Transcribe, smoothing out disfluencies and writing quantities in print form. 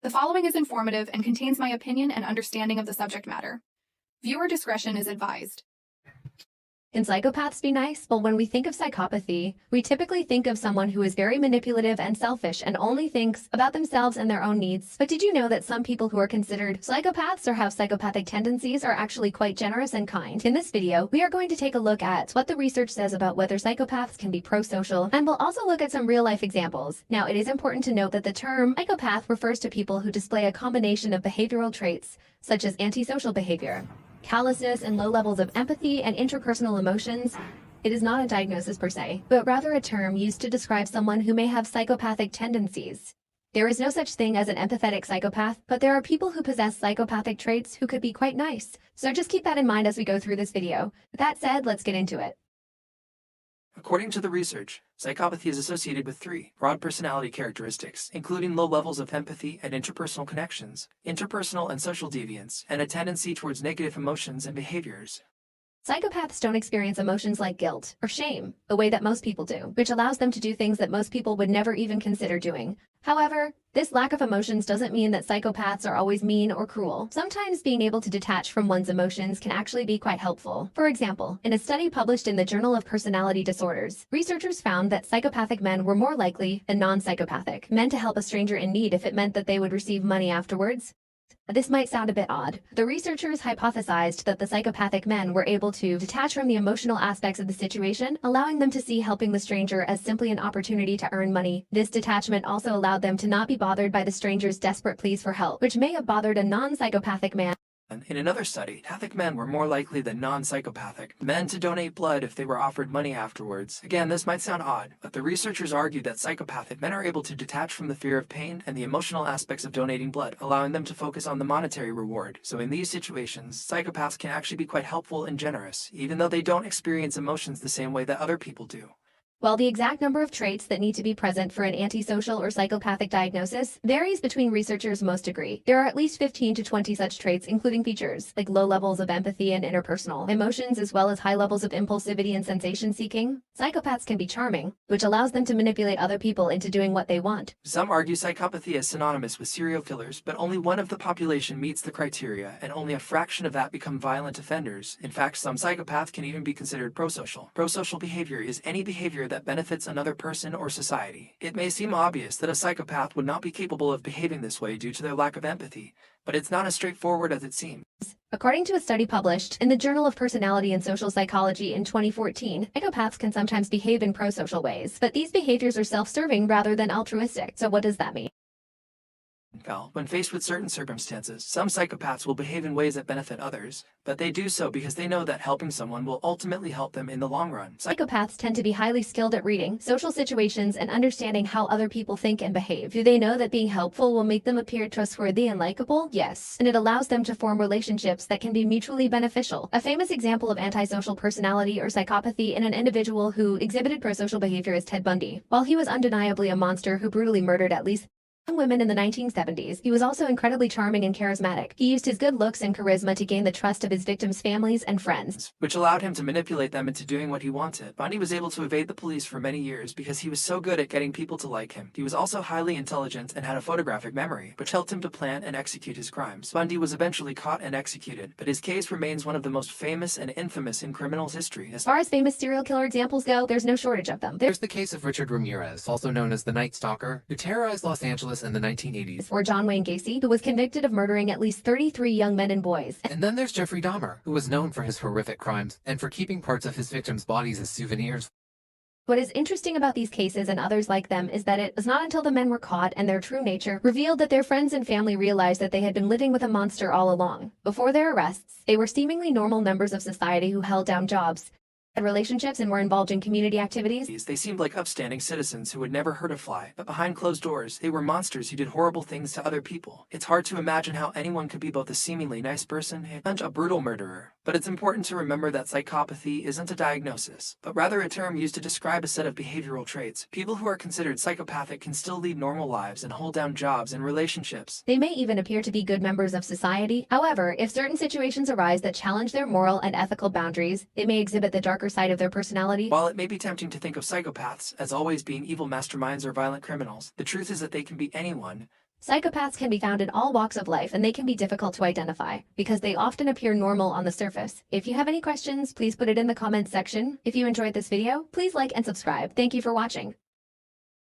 The following is informative and contains my opinion and understanding of the subject matter. Viewer discretion is advised. Can psychopaths be nice? Well, when we think of psychopathy, we typically think of someone who is very manipulative and selfish and only thinks about themselves and their own needs. But did you know that some people who are considered psychopaths or have psychopathic tendencies are actually quite generous and kind? In this video, we are going to take a look at what the research says about whether psychopaths can be pro-social, and we'll also look at some real-life examples. Now, it is important to note that the term psychopath refers to people who display a combination of behavioral traits, such as antisocial behavior, callousness, and low levels of empathy and interpersonal emotions. It is not a diagnosis per se, but rather a term used to describe someone who may have psychopathic tendencies. There is no such thing as an empathetic psychopath, but there are people who possess psychopathic traits who could be quite nice. So just keep that in mind as we go through this video. With that said, let's get into it. According to the research, psychopathy is associated with three broad personality characteristics, including low levels of empathy and interpersonal connections, interpersonal and social deviance, and a tendency towards negative emotions and behaviors. Psychopaths don't experience emotions like guilt or shame the way that most people do, which allows them to do things that most people would never even consider doing. However, this lack of emotions doesn't mean that psychopaths are always mean or cruel. Sometimes being able to detach from one's emotions can actually be quite helpful. For example, in a study published in the Journal of Personality Disorders, researchers found that psychopathic men were more likely than non-psychopathic men to help a stranger in need if it meant that they would receive money afterwards. This might sound a bit odd. The researchers hypothesized that the psychopathic men were able to detach from the emotional aspects of the situation, allowing them to see helping the stranger as simply an opportunity to earn money. This detachment also allowed them to not be bothered by the stranger's desperate pleas for help, which may have bothered a non-psychopathic man. In another study, psychopathic men were more likely than non-psychopathic men to donate blood if they were offered money afterwards. Again, this might sound odd, but the researchers argued that psychopathic men are able to detach from the fear of pain and the emotional aspects of donating blood, allowing them to focus on the monetary reward. So in these situations, psychopaths can actually be quite helpful and generous, even though they don't experience emotions the same way that other people do. While the exact number of traits that need to be present for an antisocial or psychopathic diagnosis varies between researchers, most agree. There are at least 15 to 20 such traits, including features like low levels of empathy and interpersonal emotions, as well as high levels of impulsivity and sensation-seeking. Psychopaths can be charming, which allows them to manipulate other people into doing what they want. Some argue psychopathy is synonymous with serial killers, but only one of the population meets the criteria, and only a fraction of that become violent offenders. In fact, some psychopaths can even be considered prosocial. Prosocial behavior is any behavior that benefits another person or society. It may seem obvious that a psychopath would not be capable of behaving this way due to their lack of empathy, but it's not as straightforward as it seems. According to a study published in the Journal of Personality and Social Psychology in 2014, psychopaths can sometimes behave in prosocial ways, but these behaviors are self-serving rather than altruistic. So what does that mean? When faced with certain circumstances, some psychopaths will behave in ways that benefit others, but they do so because they know that helping someone will ultimately help them in the long run. Psychopaths tend to be highly skilled at reading social situations and understanding how other people think and behave. Do they know that being helpful will make them appear trustworthy and likable? Yes. And it allows them to form relationships that can be mutually beneficial. A famous example of antisocial personality or psychopathy in an individual who exhibited prosocial behavior is Ted Bundy. While he was undeniably a monster who brutally murdered at least women in the 1970s, he was also incredibly charming and charismatic. He used his good looks and charisma to gain the trust of his victims' families and friends, which allowed him to manipulate them into doing what he wanted. Bundy was able to evade the police for many years because he was so good at getting people to like him. He was also highly intelligent and had a photographic memory, which helped him to plan and execute his crimes. Bundy was eventually caught and executed, but his case remains one of the most famous and infamous in criminal history. As far as famous serial killer examples go, there's no shortage of them. There's the case of Richard Ramirez, also known as the Night Stalker, who terrorized Los Angeles in the 1980s. Or John Wayne Gacy, who was convicted of murdering at least 33 young men and boys. And then there's Jeffrey Dahmer, who was known for his horrific crimes and for keeping parts of his victims' bodies as souvenirs. What is interesting about these cases and others like them is that it was not until the men were caught and their true nature revealed that their friends and family realized that they had been living with a monster all along. Before their arrests, they were seemingly normal members of society who held down jobs, had relationships, and were involved in community activities. They seemed like upstanding citizens who would never hurt a fly, but behind closed doors, they were monsters who did horrible things to other people. It's hard to imagine how anyone could be both a seemingly nice person and a brutal murderer. But it's important to remember that psychopathy isn't a diagnosis, but rather a term used to describe a set of behavioral traits. People who are considered psychopathic can still lead normal lives and hold down jobs and relationships. They may even appear to be good members of society. However, if certain situations arise that challenge their moral and ethical boundaries, it may exhibit the darker side of their personality. While it may be tempting to think of psychopaths as always being evil masterminds or violent criminals, the truth is that they can be anyone. Psychopaths can be found in all walks of life, and they can be difficult to identify because they often appear normal on the surface. If you have any questions, please put it in the comments section. If you enjoyed this video, please like and subscribe. Thank you for watching.